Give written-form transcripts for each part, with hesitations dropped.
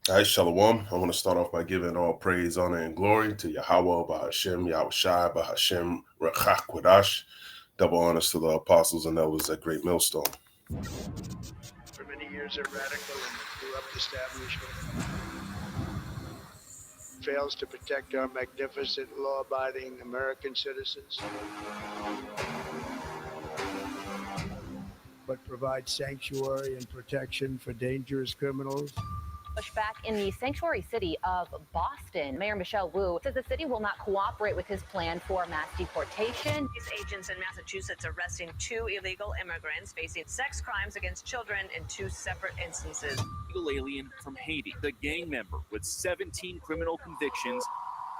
All right, Shalom. I want to start off by giving all praise, honor, and glory to Yahweh, Bahashem, Yahushai, Bahashem, Rechak, Quadash. Double honors to the apostles and elders at Great Millstone. For many years, a radical and corrupt establishment fails to protect our magnificent, law-abiding American citizens, but provides sanctuary and protection for dangerous criminals. Pushback in the sanctuary city of Boston. Mayor Michelle Wu says the city will not cooperate with his plan for mass deportation. Police agents in Massachusetts arresting 2 illegal immigrants facing sex crimes against children in 2 separate instances. Illegal alien from Haiti, the gang member with 17 criminal convictions.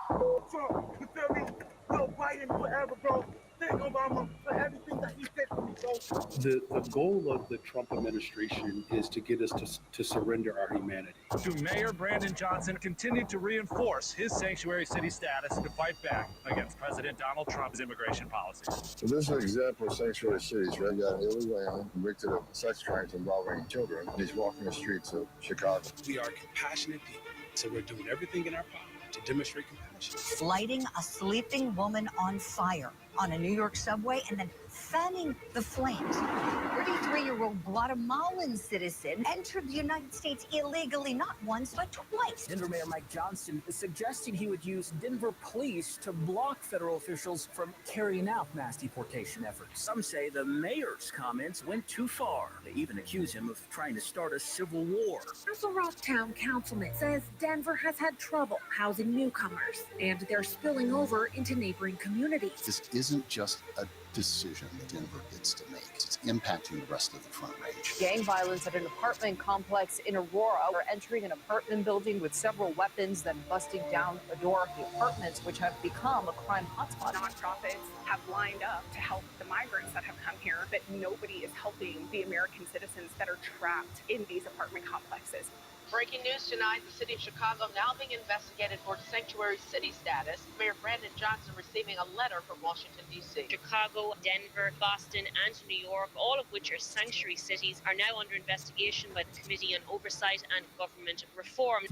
Trump, you feel me? Joe Biden forever, bro. Thank Obama for everything that he did for me, bro. The goal of the Trump administration is to get us to surrender our humanity. To Mayor Brandon Johnson continue to reinforce his sanctuary city status to fight back against President Donald Trump's immigration policy. So this is an example of sanctuary cities, right? You got an illegal alien convicted of sex crimes involving children. He's walking the streets of Chicago. We are compassionate people, so we're doing everything in our power to demonstrate compassion. Lighting a sleeping woman on fire on a New York subway and then fanning the flames. 33-year-old Guatemalan citizen entered the United States illegally, not once, but twice. Denver Mayor Mike Johnston is suggesting he would use Denver police to block federal officials from carrying out mass deportation efforts. Some say the mayor's comments went too far. They even accuse him of trying to start a civil war. Castle Rock Town Councilman says Denver has had trouble housing newcomers, and they're spilling over into neighboring communities. This isn't just a decision that Denver gets to make. It's impacting the rest of the Front Range. Gang violence at an apartment complex in Aurora. We're entering an apartment building with several weapons, then busting down a door of the apartments, which have become a crime hotspot. Nonprofits have lined up to help the migrants that have come here, but nobody is helping the American citizens that are trapped in these apartment complexes. Breaking news tonight, the city of Chicago now being investigated for sanctuary city status. Mayor Brandon Johnson receiving a letter from Washington, D.C. Chicago, Denver, Boston, and New York, all of which are sanctuary cities, are now under investigation by the Committee on Oversight and Government Reform.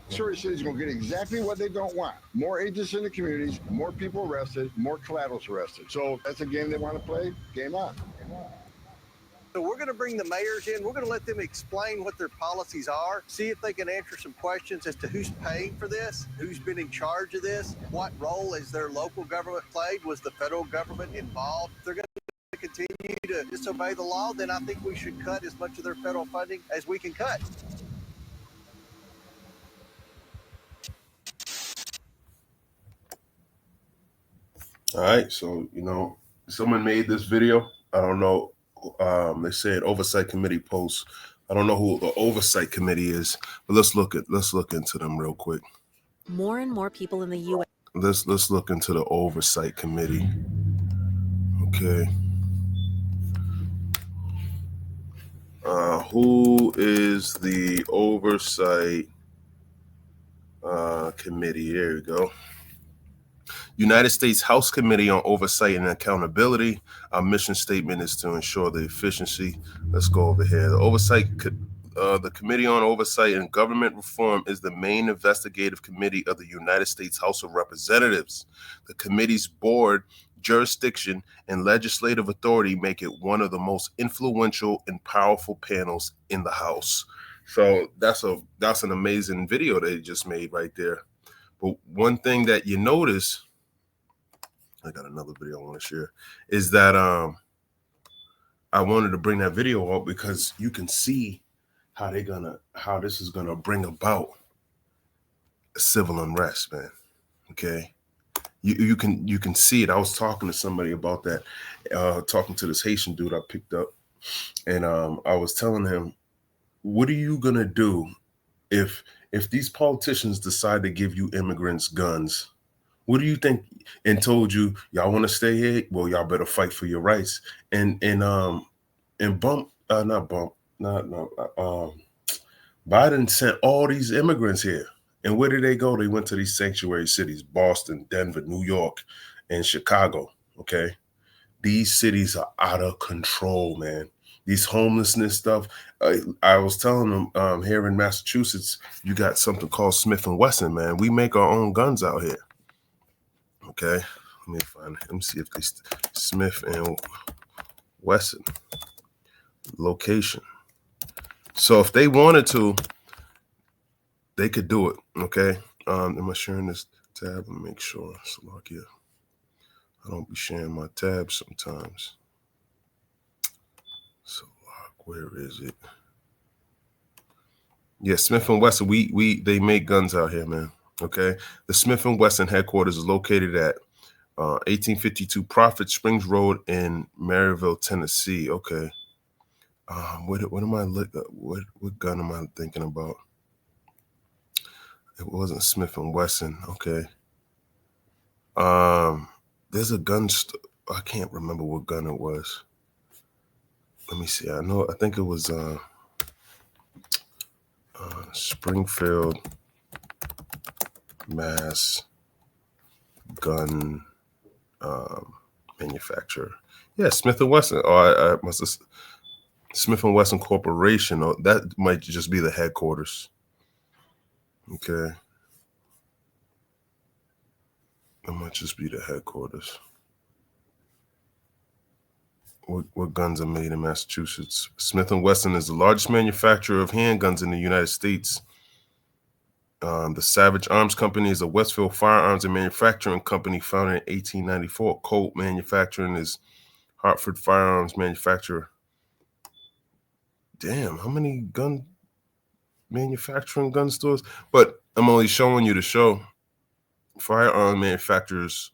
Sanctuary cities are going to get exactly what they don't want. More agents in the communities, more people arrested, more collaterals arrested. So that's a game they want to play. Game on. So we're going to bring the mayors in. We're going to let them explain what their policies are, see if they can answer some questions as to who's paying for this, who's been in charge of this, what role has their local government played, was the federal government involved. If they're going to continue to disobey the law, then I think we should cut as much of their federal funding as we can cut. All right, so, someone made this video. I don't know. They said oversight committee post. I don't know who the oversight committee is, but let's look into them real quick. More and more people in the U.S. Let's look into the oversight committee. Okay. Who is the oversight committee? There we go. United States House Committee on Oversight and Accountability. Our mission statement is to ensure the efficiency. Let's go over here. The Committee on Oversight and Government Reform is the main investigative committee of the United States House of Representatives. The committee's board, jurisdiction, and legislative authority make it one of the most influential and powerful panels in the House. So that's an amazing video they just made right there. But one thing that you notice, I got another video I want to share, is that I wanted to bring that video up because you can see how this is gonna bring about civil unrest, man. Okay, you can see it. I was talking to somebody about that, talking to this Haitian dude I picked up, and I was telling him, what are you gonna do if these politicians decide to give you immigrants guns? What do you think? And told you, y'all want to stay here? Well, y'all better fight for your rights. Biden sent all these immigrants here. And where did they go? They went to these sanctuary cities: Boston, Denver, New York, and Chicago. Okay. These cities are out of control, man. these homelessness stuff. I was telling them here in Massachusetts, you got something called Smith & Wesson, man. We make our own guns out here. Okay, let me find it. Let me see if they Smith & Wesson location. So if they wanted to, they could do it. Okay, am I sharing this tab? Let me make sure. Slovakia. I don't be sharing my tabs sometimes. So where is it? Yeah, Smith & Wesson. They make guns out here, man. Okay, the Smith & Wesson headquarters is located at 1852 Prophet Springs Road in Maryville, Tennessee. Okay, what am I what gun am I thinking about? It wasn't Smith & Wesson. Okay, there's a gun store. I can't remember what gun it was. Let me see. I think it was Springfield, Mass gun manufacturer. Yeah, Smith & Wesson. Oh, I must have Smith & Wesson Corporation. Or that might just be the headquarters. Okay. That might just be the headquarters. What guns are made in Massachusetts? Smith & Wesson is the largest manufacturer of handguns in the United States. The Savage Arms Company is a Westfield firearms and manufacturing company founded in 1894. Colt Manufacturing is Hartford firearms manufacturer. Damn, how many gun manufacturing gun stores? But I'm only showing you the show. Firearm manufacturers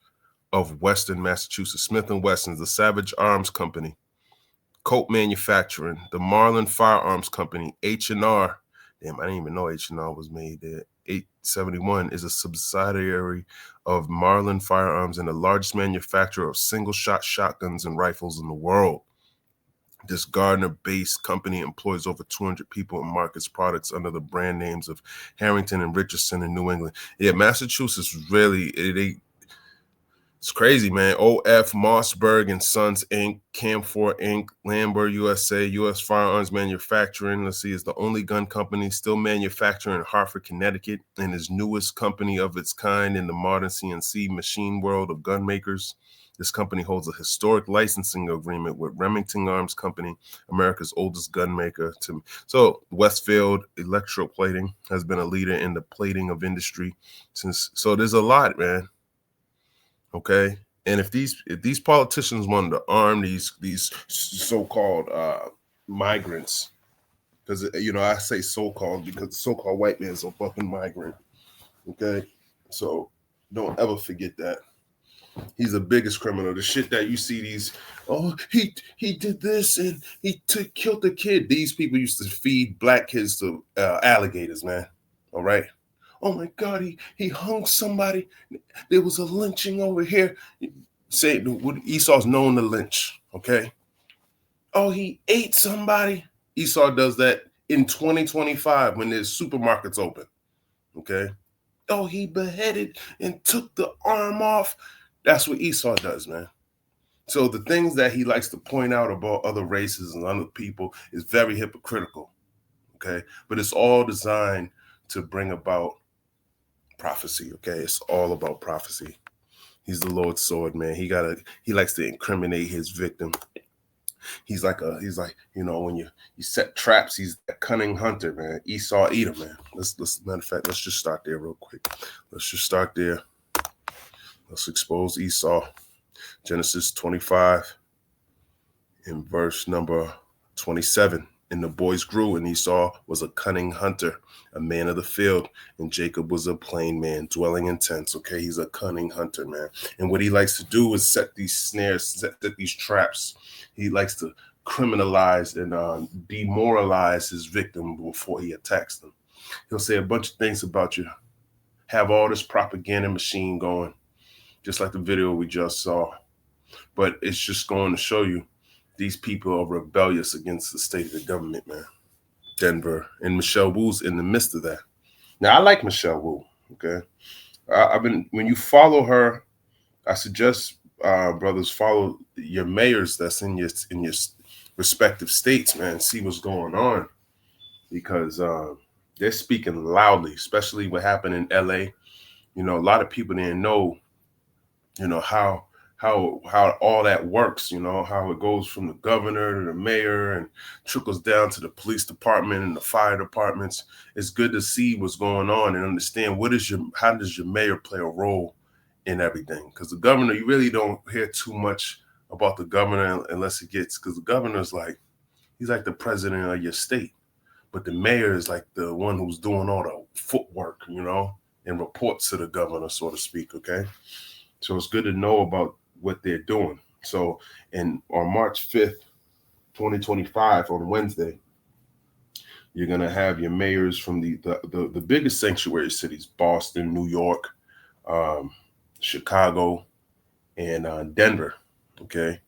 of Western Massachusetts. Smith & Wesson, the Savage Arms Company, Colt Manufacturing, the Marlin Firearms Company, H&R. Damn, I didn't even know H&R was made there. 871 is a subsidiary of Marlin Firearms and the largest manufacturer of single-shot shotguns and rifles in the world. This Gardner-based company employs over 200 people and markets products under the brand names of Harrington and Richardson in New England. Yeah, Massachusetts really, it's crazy, man. O.F. Mossberg and Sons, Inc., Camphor, Inc., Lambert, USA, U.S. Firearms Manufacturing, is the only gun company still manufacturing in Hartford, Connecticut, and is newest company of its kind in the modern CNC machine world of gun makers. This company holds a historic licensing agreement with Remington Arms Company, America's oldest gun maker. So Westfield Electroplating has been a leader in the plating of industry since. So there's a lot, man. Okay, and if these politicians wanted to arm these so-called migrants, because I say so-called because the so-called white man is a fucking migrant. Okay, so don't ever forget that. He's the biggest criminal. The shit that you see he did this and he killed the kid. These people used to feed black kids to alligators, man. All right. Oh my God, he hung somebody. There was a lynching over here. Say Esau's known to lynch, okay? Oh, he ate somebody. Esau does that in 2025 when there's supermarkets open, okay? Oh, he beheaded and took the arm off. That's what Esau does, man. So the things that he likes to point out about other races and other people is very hypocritical, okay? But it's all designed to bring about prophecy, okay? It's all about prophecy. He's the Lord's sword, man. He likes to incriminate his victim. He's like when you set traps, he's a cunning hunter, man. Esau Edom, man. Let's matter of fact, let's just start there real quick. Let's just start there. Let's expose Esau. Genesis 25 in verse number 27. And the boys grew, and Esau was a cunning hunter, a man of the field, and Jacob was a plain man, dwelling in tents. Okay, he's a cunning hunter, man. And what he likes to do is set these snares, set these traps. He likes to criminalize and demoralize his victim before he attacks them. He'll say a bunch of things about you, have all this propaganda machine going, just like the video we just saw. But it's just going to show you these people are rebellious against the state of the government, man. Denver, and Michelle Wu's in the midst of that. Now, I like Michelle Wu, okay? When you follow her, I suggest, brothers, follow your mayors that's in your respective states, man, see what's going on, because they're speaking loudly, especially what happened in LA. You know, a lot of people didn't know, you know, how all that works, you know, how it goes from the governor to the mayor and trickles down to the police department and the fire departments. It's good to see what's going on and understand how does your mayor play a role in everything? Because the governor, you really don't hear too much about the governor unless because the governor's like, he's like the president of your state, but the mayor is like the one who's doing all the footwork, you know, and reports to the governor, so to speak. Okay, so it's good to know about what they're doing. So on March 5th, 2025, on Wednesday, you're gonna have your mayors from the biggest sanctuary cities: Boston, New York, Chicago, and Denver. Okay,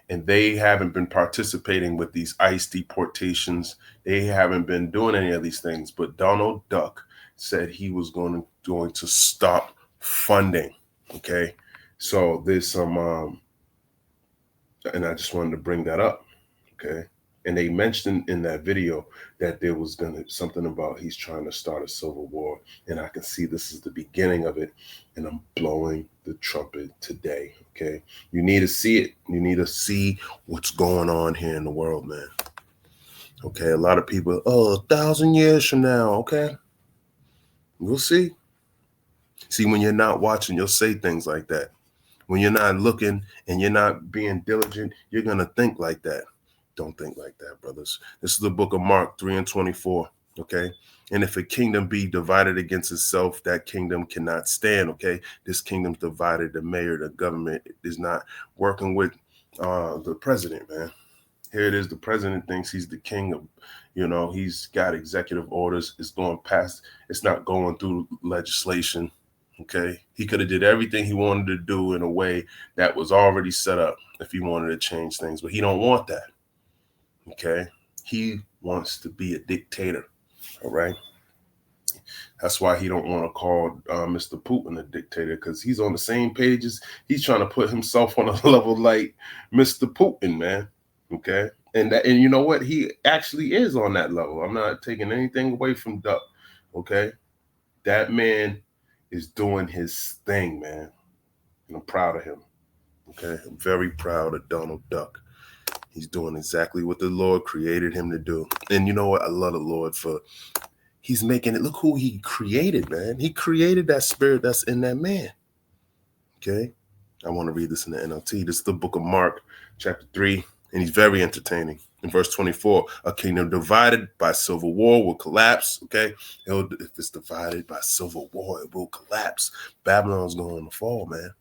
and they haven't been participating with these ICE deportations. They haven't been doing any of these things. But Donald Duck said he was going to stop funding. Okay, so there's some, and I just wanted to bring that up. Okay, and they mentioned in that video that there was something about he's trying to start a civil war, and I can see this is the beginning of it, and I'm blowing the trumpet today. Okay, you need to see it. You need to see what's going on here in the world, man. Okay, a lot of people, 1,000 years from now, okay, we'll see. See, when you're not watching, you'll say things like that. When you're not looking and you're not being diligent, you're gonna think like that. Don't think like that, brothers. This is the book of Mark 3:24, okay? And if a kingdom be divided against itself, that kingdom cannot stand, okay? This kingdom's divided. The mayor, the government is not working with the president, man. Here it is. The president thinks he's the king of, you know, he's got executive orders. It's going past. It's not going through legislation, okay? He could have did everything he wanted to do in a way that was already set up if he wanted to change things, but he don't want that. Okay, he wants to be a dictator. All right, that's why he don't want to call Mr. Putin a dictator, because he's on the same page as he's trying to put himself on a level like Mr. Putin, man. Okay, and you know what? He actually is on that level. I'm not taking anything away from Duck. Okay, that man is doing his thing, man, and I'm proud of him. Okay, I'm very proud of Donald Duck. He's doing exactly what the Lord created him to do. And you know what? I love the Lord he's making it. Look who he created, man. He created that spirit that's in that man. Okay. I want to read this in the NLT. This is the book of Mark, chapter 3, and he's very entertaining. In verse 24, a kingdom divided by civil war will collapse. Okay. If it's divided by civil war, it will collapse. Babylon's going to fall, man.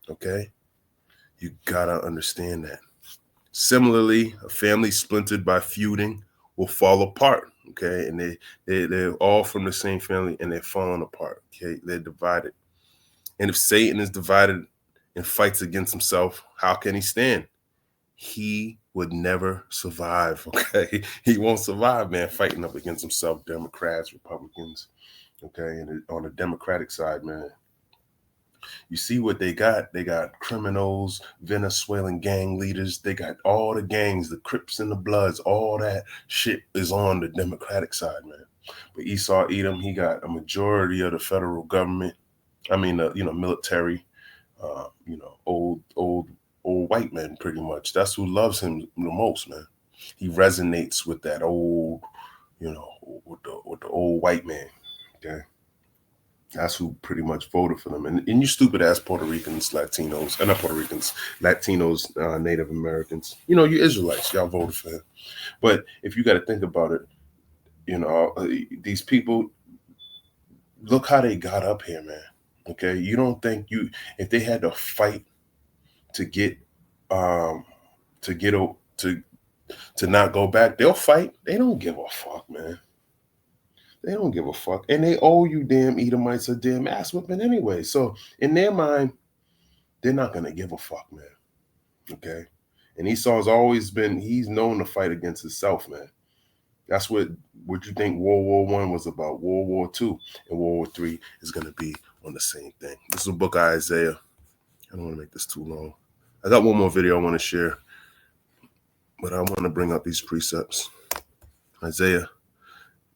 Okay. You got to understand that. Similarly, a family splintered by feuding will fall apart, okay? And they're all from the same family and they're falling apart, okay? They're divided. And if Satan is divided and fights against himself, how can he stand? He would never survive, okay? He won't survive, man, fighting up against himself, Democrats, Republicans, okay? And on the Democratic side, man, you see what they got? They got criminals, Venezuelan gang leaders. They got all the gangs, the Crips and the Bloods. All that shit is on the Democratic side, man. But Esau Edom, he got a majority of the federal government. I mean, military. Old white men, pretty much. That's who loves him the most, man. He resonates with that old, with the old white man. Okay. That's who pretty much voted for them. And you stupid ass Puerto Ricans, Latinos, not Puerto Ricans, Latinos, Native Americans, you Israelites, y'all voted for him. But if you got to think about it, these people, look how they got up here, man. Okay. You don't think if they had to fight to not go back, they'll fight. They don't give a fuck, man. They don't give a fuck. And they owe you damn Edomites a damn ass whipping anyway. So in their mind, they're not going to give a fuck, man. Okay. And Esau's always he's known to fight against himself, man. That's what you think World War I was about. World War II and World War III is going to be on the same thing. This is the book of Isaiah. I don't want to make this too long. I got one more video I want to share. But I want to bring up these precepts. Isaiah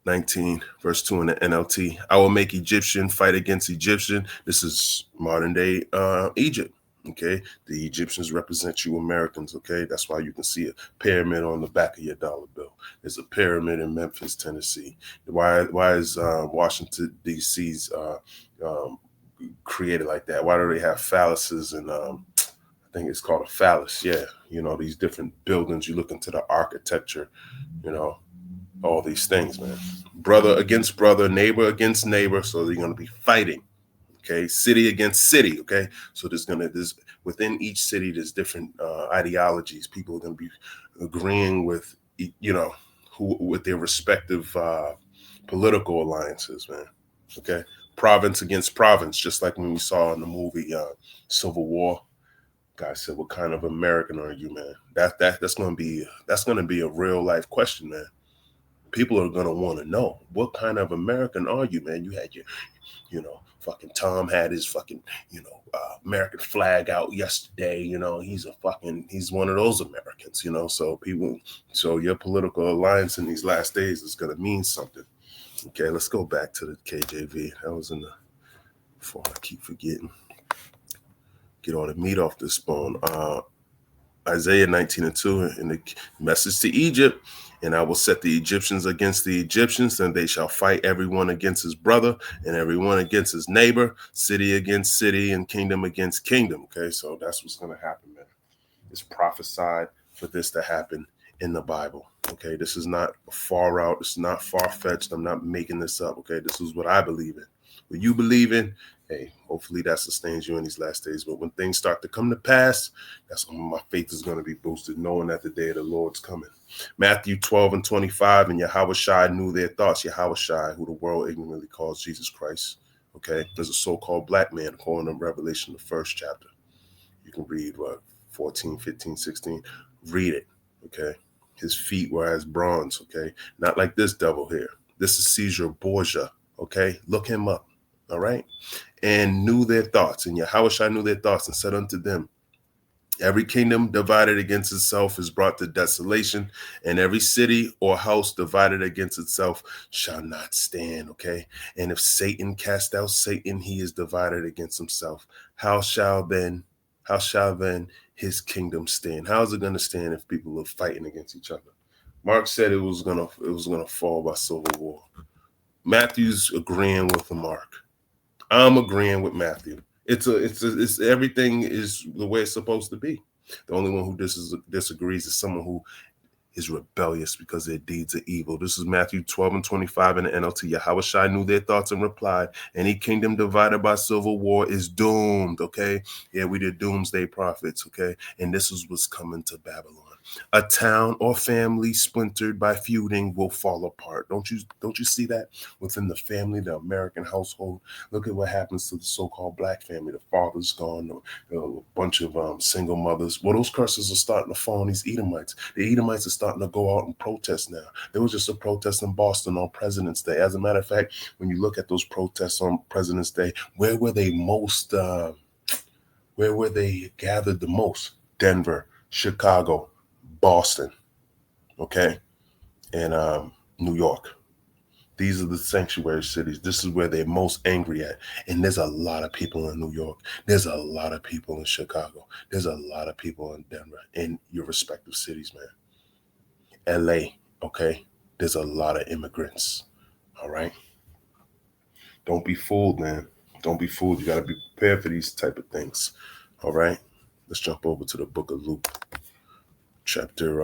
19, verse 2 in the NLT. I will make Egyptian fight against Egyptian. This is modern day Egypt. Okay, the Egyptians represent you Americans. Okay, that's why you can see a pyramid on the back of your dollar bill. There's a pyramid in Memphis, Tennessee. Why is Washington D.C.'s created like that? Why do they have phalluses and I think it's called a phallus? Yeah, you know, these different buildings. You look into the architecture, you know, all these things, man. Brother against brother, neighbor against neighbor. So they're going to be fighting. Okay, city against city. Okay, so there's within each city there's different ideologies. People are going to be agreeing with, you know, with their respective political alliances, man. Okay, province against province, just like when we saw in the movie Civil War. Guy said, "What kind of American are you, man?" That's going to be a real life question, man. People are going to want to know, what kind of American are you, man? You had your, you know, fucking Tom had his fucking, you know, American flag out yesterday. You know, he's one of those Americans, you know. So your political alliance in these last days is going to mean something. Okay, let's go back to the KJV. That was before I keep forgetting. Get all the meat off this bone. Isaiah 19:2 in the message to Egypt. And I will set the Egyptians against the Egyptians, and they shall fight everyone against his brother and everyone against his neighbor, city against city and kingdom against kingdom. Okay, so that's what's going to happen, man. It's prophesied for this to happen in the Bible. Okay, this is not far out. It's not far-fetched. I'm not making this up. Okay, this is what I believe in. What you believe in, hey, hopefully that sustains you in these last days. But when things start to come to pass, that's when my faith is going to be boosted, knowing that the day of the Lord's coming. Matthew 12:25, and Yahushua knew their thoughts. Yahushua, who the world ignorantly calls Jesus Christ. Okay, there's a so-called black man, according to Revelation, the first chapter. You can read 14, 15, 16. Read it. Okay, his feet were as bronze. Okay, not like this devil here. This is Caesar Borgia. Okay, look him up. All right, and knew their thoughts, and Yahushua knew their thoughts, and said unto them, every kingdom divided against itself is brought to desolation, and every city or house divided against itself shall not stand. Okay, and if Satan cast out Satan, he is divided against himself. How shall then his kingdom stand? How is it going to stand if people are fighting against each other? Mark said it was gonna fall by civil war. Matthew's agreeing with the Mark. I'm agreeing with Matthew. It's everything is the way it's supposed to be. The only one who disagrees is someone who is rebellious because their deeds are evil. This is Matthew 12:25 in the NLT. Yahushua knew their thoughts and replied, any kingdom divided by civil war is doomed. Okay, yeah, we did doomsday prophets. Okay, and this is what's coming to Babylon. A town or family splintered by feuding will fall apart. Don't you see that within the family, the American household? Look at what happens to the so-called black family. The father's gone, a bunch of single mothers. Well, those curses are starting to fall on these Edomites. The Edomites are starting to go out and protest now. There was just a protest in Boston on President's Day. As a matter of fact, when you look at those protests on President's Day, where were they gathered the most? Denver, Chicago, Boston, okay, and New York. These are the sanctuary cities. This is where they're most angry at. And there's a lot of people in New York. There's a lot of people in Chicago. There's a lot of people in Denver, in your respective cities, man. LA, okay, there's a lot of immigrants, all right? Don't be fooled, man. Don't be fooled. You got to be prepared for these type of things, all right? Let's jump over to the book of Luke. Chapter,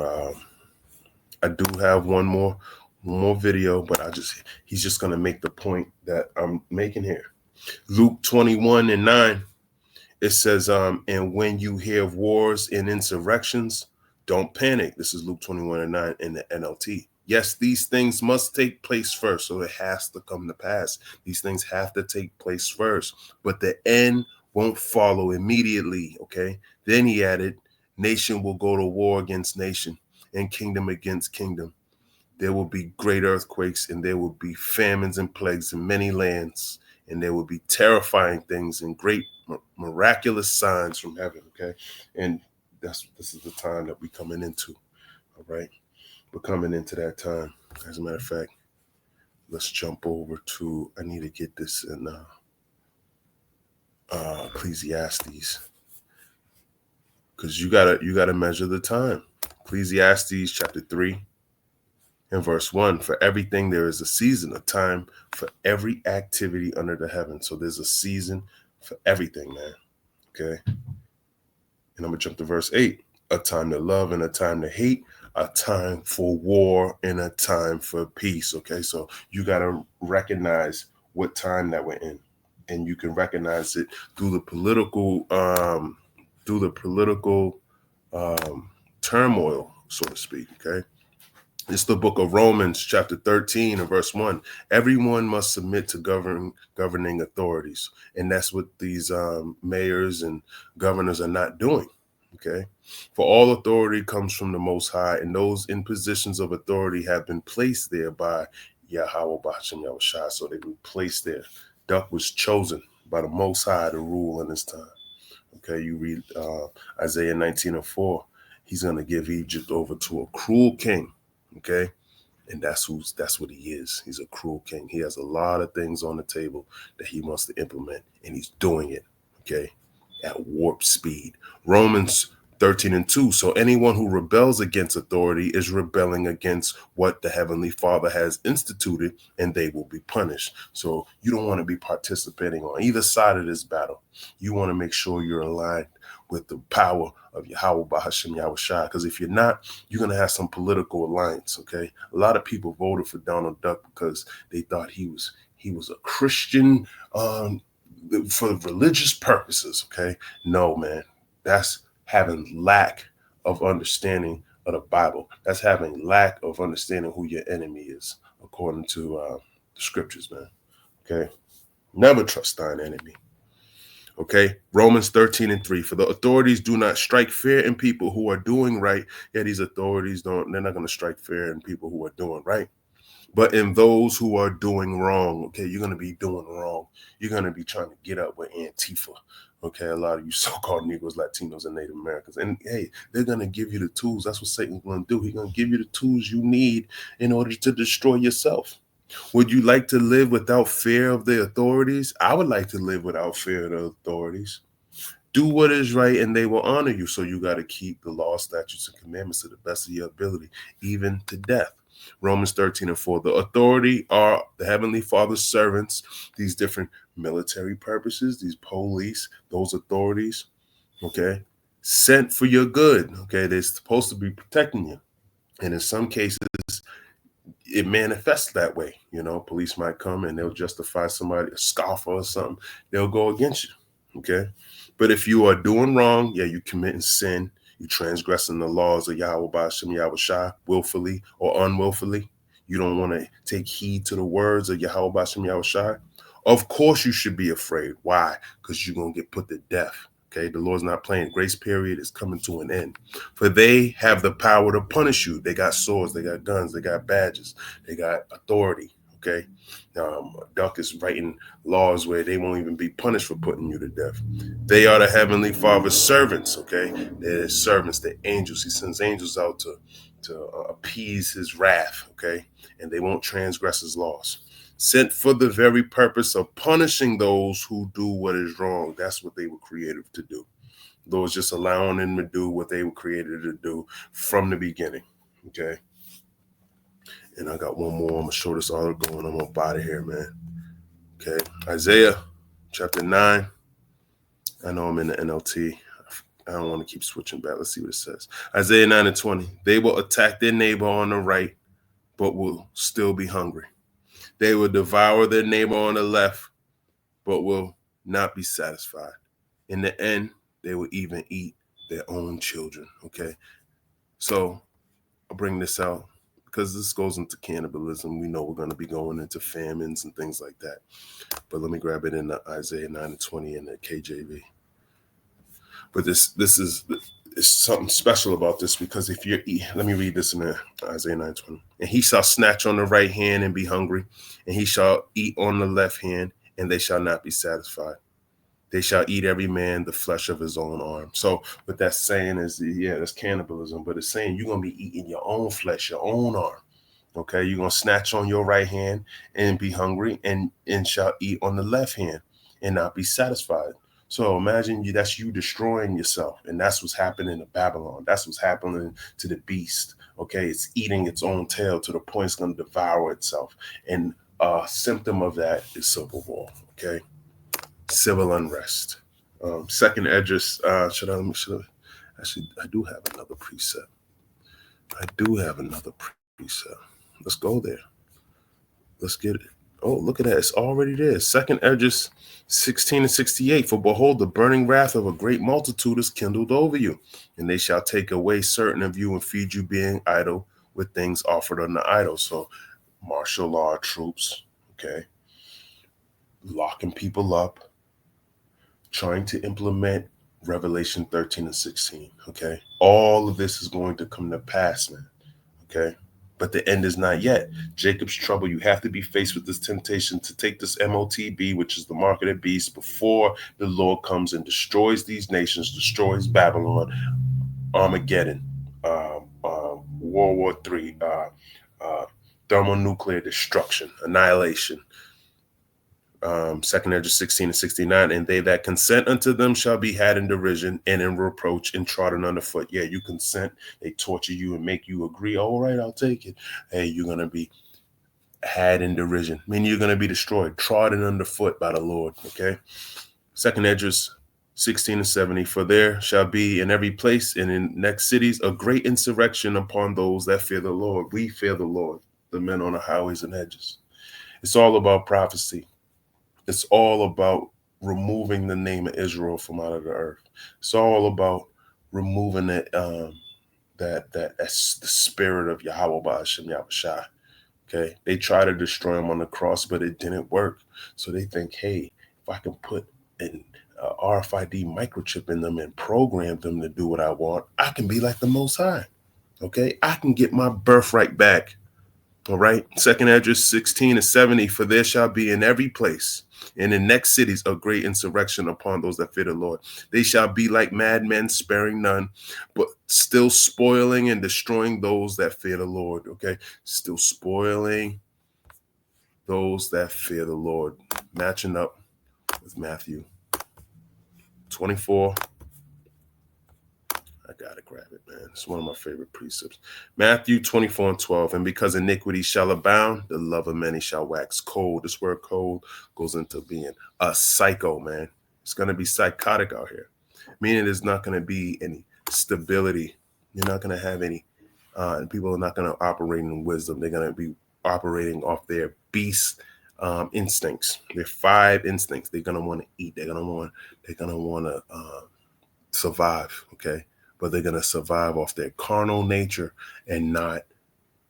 I do have one more video, but he's just going to make the point that I'm making here. Luke 21:9, it says, and when you hear of wars and insurrections, don't panic. This is Luke 21:9 in the NLT. Yes, these things must take place first. So it has to come to pass. These things have to take place first, but the end won't follow immediately. Okay. Then he added, nation will go to war against nation and kingdom against kingdom. There will be great earthquakes, and there will be famines and plagues in many lands, and there will be terrifying things and great miraculous signs from heaven. Okay. And this is the time that we're coming into. All right. We're coming into that time. As a matter of fact, let's jump over to, I need to get this in Ecclesiastes, because you gotta measure the time. Ecclesiastes chapter 3 and verse 1. For everything there is a season, a time for every activity under the heaven. So there's a season for everything, man. Okay. And I'm gonna jump to verse 8. A time to love and a time to hate, a time for war and a time for peace. Okay, so you got to recognize what time that we're in, and you can recognize it through the political turmoil, so to speak. Okay, it's the book of Romans chapter 13 and verse 1. Everyone must submit to governing authorities, and that's what these mayors and governors are not doing. Okay, for all authority comes from the Most High, and those in positions of authority have been placed there by Yahweh B'Hashem Yahushua. So they've been placed there. Duck was chosen by the Most High to rule in this time. Okay, you read Isaiah 19:4. He's going to give Egypt over to a cruel king. Okay, and that's what he is. He's a cruel king. He has a lot of things on the table that he wants to implement, and he's doing it. Okay, at warp speed. Romans 13:2. So anyone who rebels against authority is rebelling against what the Heavenly Father has instituted, and they will be punished. So you don't want to be participating on either side of this battle. You want to make sure you're aligned with the power of Yahweh B'Hashem Yahushua, because if you're not, you're going to have some political alliance. Okay, a lot of people voted for Donald Duck because they thought he was a Christian for religious purposes. Okay, no, man, that's having lack of understanding of the Bible. That's having lack of understanding who your enemy is, according to the scriptures, man. Okay, never trust thine enemy. Okay, Romans 13:3. For the authorities do not strike fear in people who are doing right. Yeah, these authorities they're not going to strike fear in people who are doing right, but in those who are doing wrong. Okay, you're going to be doing wrong. You're going to be trying to get up with Antifa. Okay, a lot of you so-called Negroes, Latinos, and Native Americans. And hey, they're going to give you the tools. That's what Satan's going to do. He's going to give you the tools you need in order to destroy yourself. Would you like to live without fear of the authorities? I would like to live without fear of the authorities. Do what is right and they will honor you. So you got to keep the law, statutes, and commandments to the best of your ability, even to death. Romans 13:4. The authority are the Heavenly Father's servants, these different military purposes, these police, those authorities, okay, sent for your good. Okay, they're supposed to be protecting you. And in some cases, it manifests that way. You know, police might come and they'll justify somebody, a scoffer or something. They'll go against you. Okay. But if you are doing wrong, yeah, you committing sin, you transgressing the laws of Yahweh B'Hashem Yahushua willfully or unwillfully. You don't want to take heed to the words of Yahweh B'Hashem Yahushua. Of course you should be afraid. Why? Because you're going to get put to death. Okay, the Lord's not playing. Grace period is coming to an end. For they have the power to punish you. They got swords, they got guns, they got badges, they got authority. Okay, Duck is writing laws where they won't even be punished for putting you to death. They are the Heavenly Father's servants. Okay, they're his servants, they're angels. He sends angels out to appease his wrath. Okay, and they won't transgress his laws. Sent for the very purpose of punishing those who do what is wrong. That's what they were created to do. Those just allowing them to do what they were created to do from the beginning. Okay. And I got one more. I'm gonna show this article and I'm gonna out of here, man. Okay. Isaiah chapter 9. I know I'm in the NLT. I don't want to keep switching back. Let's see what it says. Isaiah 9:20. They will attack their neighbor on the right, but will still be hungry. They will devour their neighbor on the left, but will not be satisfied. In the end, they will even eat their own children. Okay. So I'll bring this out because this goes into cannibalism. We know we're going to be going into famines and things like that. But let me grab it in the Isaiah 9:20 in the KJV. But this is something special about this, because if you're, let me read this in Isaiah 9:20. And he shall snatch on the right hand and be hungry, and he shall eat on the left hand, and they shall not be satisfied. They shall eat every man the flesh of his own arm. So what that's saying is, yeah, that's cannibalism, but it's saying you're going to be eating your own flesh, your own arm. Okay, you're going to snatch on your right hand and be hungry and shall eat on the left hand and not be satisfied. So imagine that's you destroying yourself. And that's what's happening to Babylon. That's what's happening to the beast. Okay, it's eating its own tail to the point it's going to devour itself. And a symptom of that is civil war. Okay, civil unrest. Second Esdras. Should I? Actually, I do have another precept. Let's go there. Let's get it. Oh, look at that. It's already there. Second Esdras 16:68. For behold, the burning wrath of a great multitude is kindled over you, and they shall take away certain of you and feed you being idle with things offered unto idols. So martial law troops, okay, locking people up, trying to implement Revelation 13 and 16. Okay. All of this is going to come to pass, man. Okay. But the end is not yet. Jacob's trouble. You have to be faced with this temptation to take this MOTB, which is the mark of the beast, before the Lord comes and destroys these nations, destroys Babylon, Armageddon, World War III, thermonuclear destruction, annihilation. Second Esdras 16:69, and they that consent unto them shall be had in derision and in reproach and trodden underfoot. Yeah, you consent, they torture you and make you agree. All right, I'll take it. Hey, you're going to be had in derision. I mean, you're going to be destroyed, trodden underfoot by the Lord. Okay. Second Esdras 16:70, for there shall be in every place and in next cities a great insurrection upon those that fear the Lord. We fear the Lord, the men on the highways and hedges. It's all about prophecy. It's all about removing the name of Israel from out of the earth. It's all about removing that that's the spirit of Yahweh Ba'ashem Yahushua. Okay, they try to destroy him on the cross, but it didn't work. So they think, hey, if I can put an RFID microchip in them and program them to do what I want, I can be like the Most High. Okay, I can get my birthright back. All right. Second Esdras 16:70, for there shall be in every place and in next cities a great insurrection upon those that fear the Lord. They shall be like madmen, sparing none, but still spoiling and destroying those that fear the Lord. Okay. Still spoiling those that fear the Lord. Matching up with Matthew 24. I gotta grab it, man. It's one of my favorite precepts. Matthew 24:12. And because iniquity shall abound, the love of many shall wax cold. This word cold goes into being a psycho, man. It's gonna be psychotic out here, meaning there's not gonna be any stability. You're not gonna have any, and people are not gonna operate in wisdom. They're gonna be operating off their beast instincts. Their 5 instincts. They're gonna want to eat. They're gonna want to survive. Okay. But they're going to survive off their carnal nature and not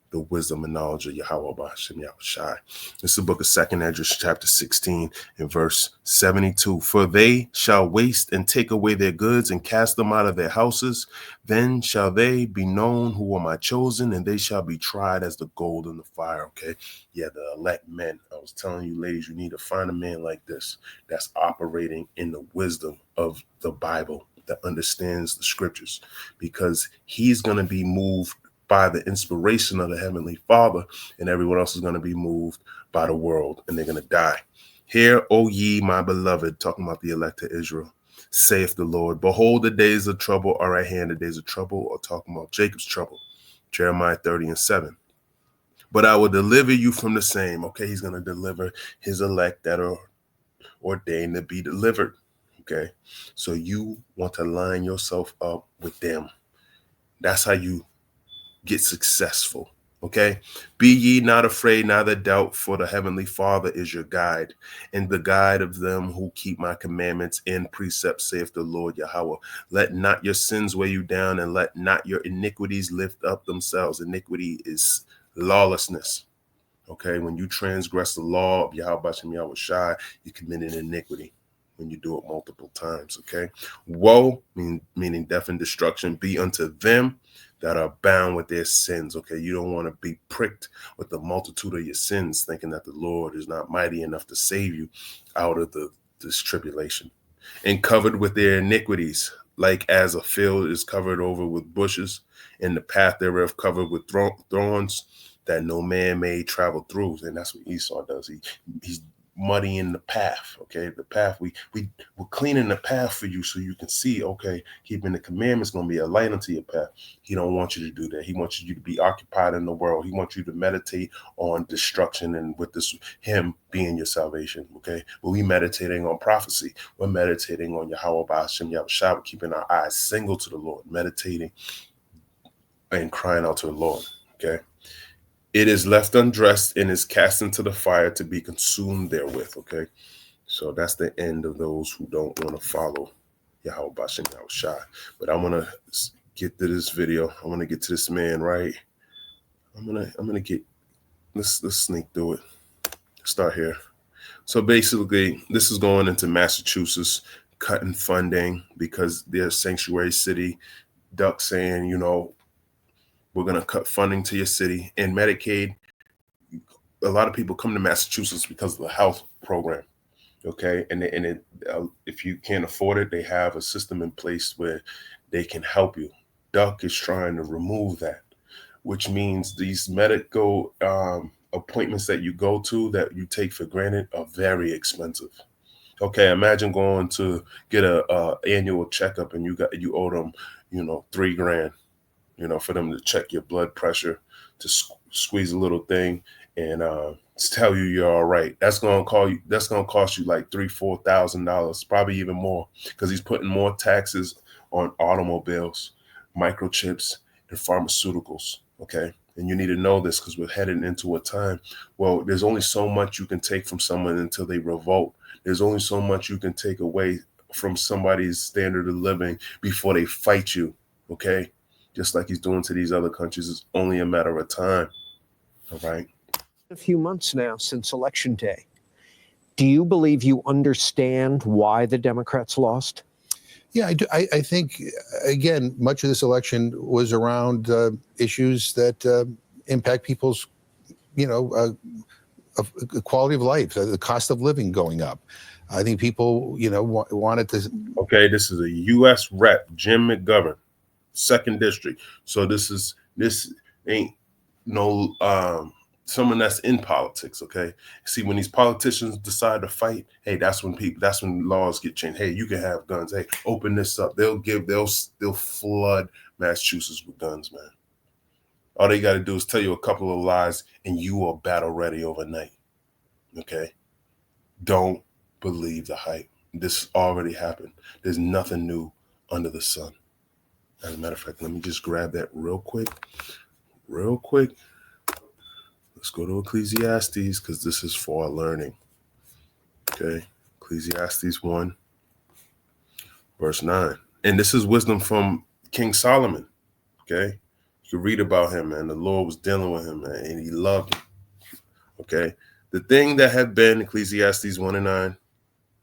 the wisdom and knowledge of Yahweh Ba'ashem Yahushai. This is the book of Second Esdras, chapter 16, and verse 72. For they shall waste and take away their goods and cast them out of their houses. Then shall they be known who are my chosen, and they shall be tried as the gold in the fire. Okay. Yeah, the elect men. I was telling you, ladies, you need to find a man like this that's operating in the wisdom of the Bible, that understands the scriptures, because he's going to be moved by the inspiration of the Heavenly Father, and everyone else is going to be moved by the world, and they're going to die. Hear, O ye, my beloved, talking about the elect of Israel, saith the Lord, behold, the days of trouble are at hand. The days of trouble are talking about Jacob's trouble. Jeremiah 30:7. But I will deliver you from the same. Okay, he's going to deliver his elect that are ordained to be delivered. Okay, so you want to line yourself up with them. That's how you get successful. Okay, be ye not afraid, neither doubt, for the Heavenly Father is your guide, and the guide of them who keep my commandments and precepts, saith the Lord Yahweh. Let not your sins weigh you down, and let not your iniquities lift up themselves. Iniquity is lawlessness. Okay, when you transgress the law of Yahweh Ba'ashem Yahushai, you commit an iniquity. When you do it multiple times. Okay. Woe, meaning death and destruction, be unto them that are bound with their sins. Okay. You don't want to be pricked with the multitude of your sins, thinking that the Lord is not mighty enough to save you out of this tribulation. and covered with their iniquities, like as a field is covered over with bushes, and the path thereof covered with thorns, that no man may travel through. And that's what Esau does. He's muddying the path. Okay, the path we're cleaning the path for you so you can see. Okay, keeping the commandments going to be a light unto your path. He don't want you to do that. He wants you to be occupied in the world. He wants you to meditate on destruction, and with this, him being your salvation. Okay, but we meditating on prophecy. We're meditating on Yahweh Ba'ashem Yahushua. We're keeping our eyes single to the Lord, meditating and crying out to the Lord. Okay. It is left undressed and is cast into the fire to be consumed therewith. Okay. So that's the end of those who don't want to follow Yahweh Ba'ashem Yahushua. But I want to get to this video. I want to get to this man, right? I'm gonna get, let's sneak through it. Start here. So basically, this is going into Massachusetts, cutting funding because their sanctuary city. Duck saying, you know, we're going to cut funding to your city. And Medicaid, a lot of people come to Massachusetts because of the health program. Okay. And if you can't afford it, they have a system in place where they can help you. Duck is trying to remove that, which means these medical appointments that you go to that you take for granted are very expensive. Okay. Imagine going to get a annual checkup and you owe them, you know, $3,000. You know, for them to check your blood pressure, to squeeze a little thing and tell you you're all right. That's gonna cost you like $3,000-$4,000, probably even more, because he's putting more taxes on automobiles, microchips, and pharmaceuticals. Okay, and you need to know this because we're heading into a time. Well, there's only so much you can take from someone until they revolt. There's only so much you can take away from somebody's standard of living before they fight you. Okay. Just like he's doing to these other countries. It's only a matter of time. All right. A few months now since Election Day. Do you believe you understand why the Democrats lost? Yeah, I do. I think, again, much of this election was around issues that impact people's, quality of life, the cost of living going up. I think people, wanted to. Okay, this is a U.S. Rep, Jim McGovern. 2nd District. So this ain't no someone that's in politics. Okay. See, when these politicians decide to fight, hey, that's when laws get changed. Hey, you can have guns. Hey, open this up. They'll flood Massachusetts with guns, man. All they got to do is tell you a couple of lies and you are battle ready overnight. Okay. Don't believe the hype. This already happened. There's nothing new under the sun. As a matter of fact, let me just grab that real quick. Let's go to Ecclesiastes because this is for our learning. Okay, Ecclesiastes 1, verse 9. And this is wisdom from King Solomon. Okay, you can read about him, man. The Lord was dealing with him, man, and he loved him. Okay, the thing that had been, Ecclesiastes 1 and 9,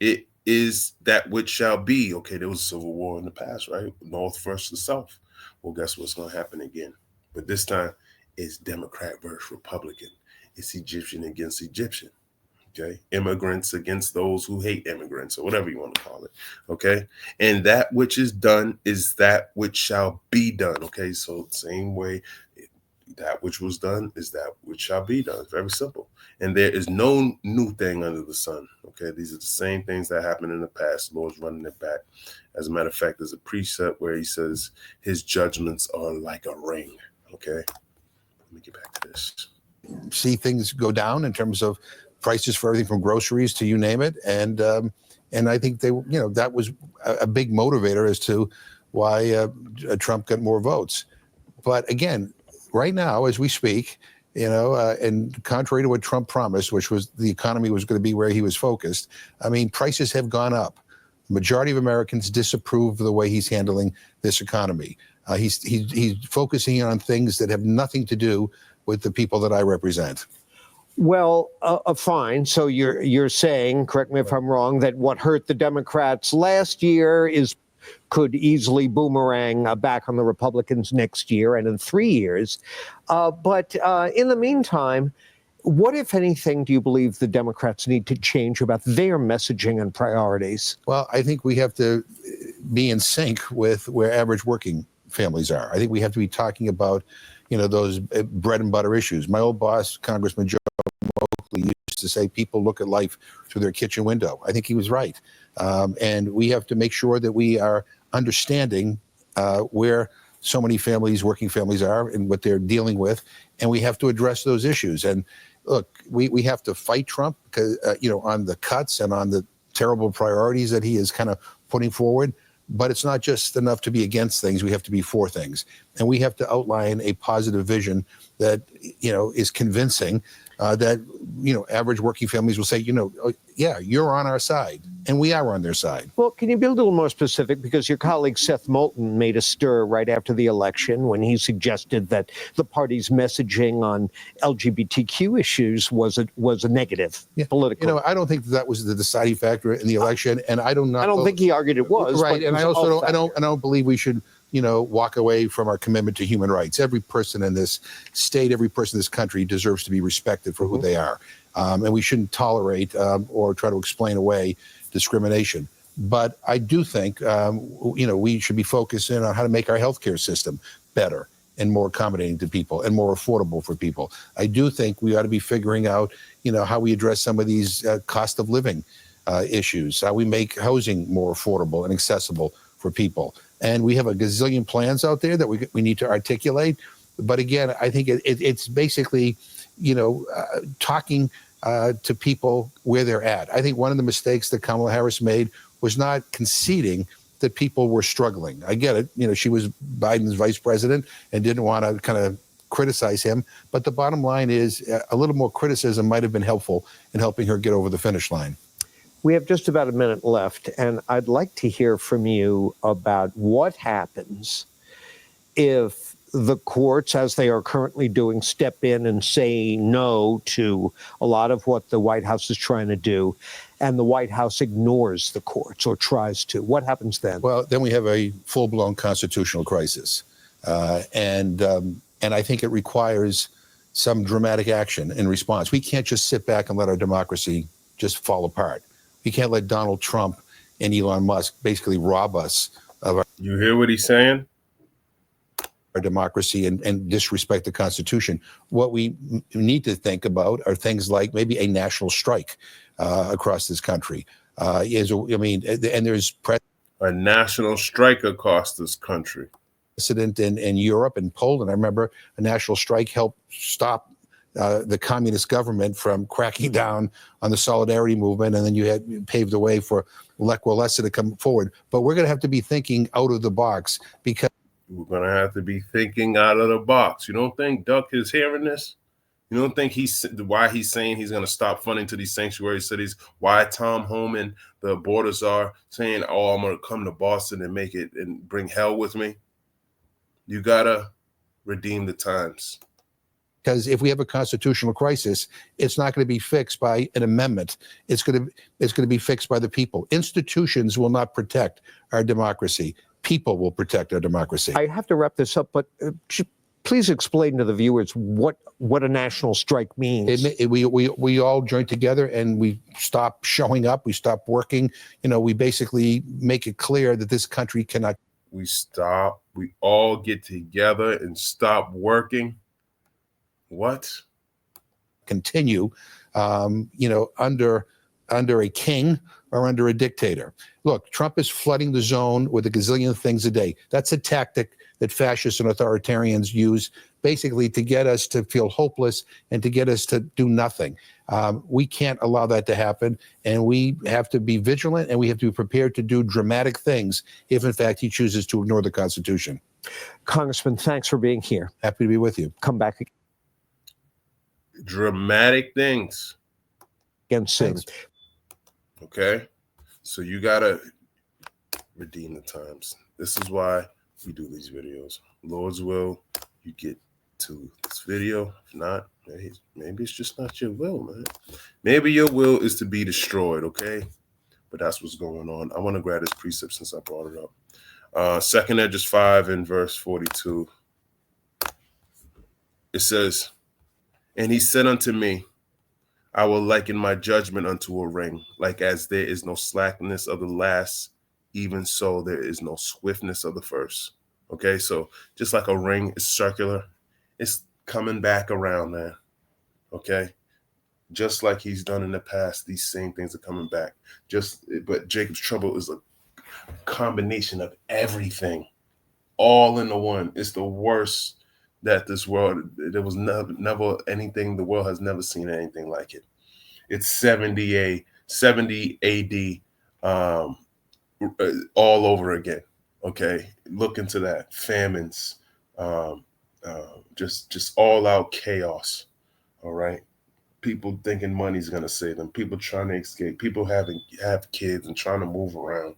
it is that which shall be. Okay, there was a civil war in the past, right? North versus South. Well, guess what's going to happen again? But this time, it's Democrat versus Republican. It's Egyptian against Egyptian. Okay, immigrants against those who hate immigrants, or whatever you want to call it. Okay, and that which is done is that which shall be done. Okay, so same way, that which was done is that which shall be done. It's very simple. And there is no new thing under the sun. Okay, these are the same things that happened in the past. The Lord's running it back. As a matter of fact, there's a precept where he says his judgments are like a ring. Okay, let me get back to this. See things go down in terms of prices for everything from groceries to you name it. And I think that was a big motivator as to why Trump got more votes. But again, right now, as we speak, and contrary to what Trump promised, which was the economy was going to be where he was focused, I mean, prices have gone up. The majority of Americans disapprove of the way he's handling this economy. He's focusing on things that have nothing to do with the people that I represent. Well, fine. So you're saying, correct me if I'm wrong, that what hurt the Democrats last year could easily boomerang back on the Republicans next year and in 3 years. But in the meantime, What, if anything, do you believe the Democrats need to change about their messaging and priorities? Well, I think we have to be in sync with where average working families are. I think we have to be talking about, those bread and butter issues. My old boss, Congressman Joe Moakley, used to say people look at life through their kitchen window. I think he was right. And we have to make sure that we are understanding where so many families, working families are and what they're dealing with. And we have to address those issues. And look, we have to fight Trump because, on the cuts and on the terrible priorities that he is kind of putting forward. But it's not just enough to be against things. We have to be for things. And we have to outline a positive vision that, is convincing that, average working families will say, yeah, you're on our side. And we are on their side. Well, can you be a little more specific? Because your colleague Seth Moulton made a stir right after the election when he suggested that the party's messaging on LGBTQ issues was a negative political. I don't think that was the deciding factor in the election, and I don't think he argued it was. Right, and I also don't believe we should walk away from our commitment to human rights. Every person in this state, every person in this country deserves to be respected for who they are, and we shouldn't tolerate or try to explain away discrimination. But I do think, we should be focusing on how to make our healthcare system better and more accommodating to people and more affordable for people. I do think we ought to be figuring out, how we address some of these cost of living issues, how we make housing more affordable and accessible for people. And we have a gazillion plans out there that we need to articulate. But again, I think it's basically, talking to people where they're at. I think one of the mistakes that Kamala Harris made was not conceding that people were struggling. I get it. She was Biden's vice president and didn't want to kind of criticize him. But the bottom line is a little more criticism might have been helpful in helping her get over the finish line. We have just about a minute left, and I'd like to hear from you about what happens if the courts, as they are currently doing, step in and say no to a lot of what the White House is trying to do, and the White House ignores the courts or tries to. What happens then? Well, then we have a full-blown constitutional crisis. And I think it requires some dramatic action in response. We can't just sit back and let our democracy just fall apart. We can't let Donald Trump and Elon Musk basically rob us of our... You hear what he's saying? Our democracy and disrespect the Constitution. What we need to think about are things like maybe a national strike across this country. And there's a national strike across this country. Precedent in Europe and Poland. I remember a national strike helped stop the communist government from cracking down on the Solidarity movement, and then you had paved the way for Lech Walesa to come forward. But we're going to have to be thinking out of the box because we're going to have to be thinking out of the box. You don't think Duck is hearing this? You don't think why he's saying he's going to stop funding to these sanctuary cities? Why Tom Homan, the borders are saying, oh, I'm going to come to Boston and make it and bring hell with me? You got to redeem the times. Because if we have a constitutional crisis, it's not going to be fixed by an amendment. It's going to be fixed by the people. Institutions will not protect our democracy. People will protect our democracy. I have to wrap this up, but please explain to the viewers what a national strike means. We all join together and we stop showing up. We stop working. We basically make it clear that this country cannot. We all get together and stop working. What? Continue, under a king or under a dictator. Look, Trump is flooding the zone with a gazillion things a day. That's a tactic that fascists and authoritarians use basically to get us to feel hopeless and to get us to do nothing. We can't allow that to happen, and we have to be vigilant and we have to be prepared to do dramatic things if, in fact, he chooses to ignore the Constitution. Congressman, thanks for being here. Happy to be with you. Come back again. Dramatic things. Again soon. Thanks. Okay? So you got to redeem the times. This is why we do these videos. Lord's will, you get to this video. If not, maybe it's just not your will, man. Maybe your will is to be destroyed, okay? But that's what's going on. I want to grab this precept since I brought it up. 2 Esdras 5 in verse 42. It says, and he said unto me, I will liken my judgment unto a ring, like as there is no slackness of the last, even so there is no swiftness of the first. Okay, so just like a ring is circular, it's coming back around now. Okay, just like he's done in the past, these same things are coming back. But Jacob's trouble is a combination of everything, all in the one. It's the worst that this world, there was never anything, the world has never seen anything like it. It's 70 AD all over again. Okay, look into that. Famines, just all out chaos. All right, people thinking money's gonna save them. People trying to escape. People have kids and trying to move around.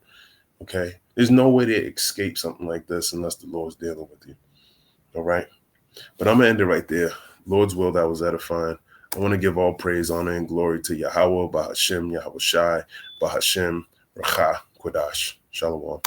Okay, there's no way to escape something like this unless the Lord's dealing with you. All right, but I'm gonna end it right there. Lord's will, that was edifying. I want to give all praise, honor, and glory to Yahweh, Bahashem, Yahweh Shai, Bahashem, Racha, Kodash. Shalom.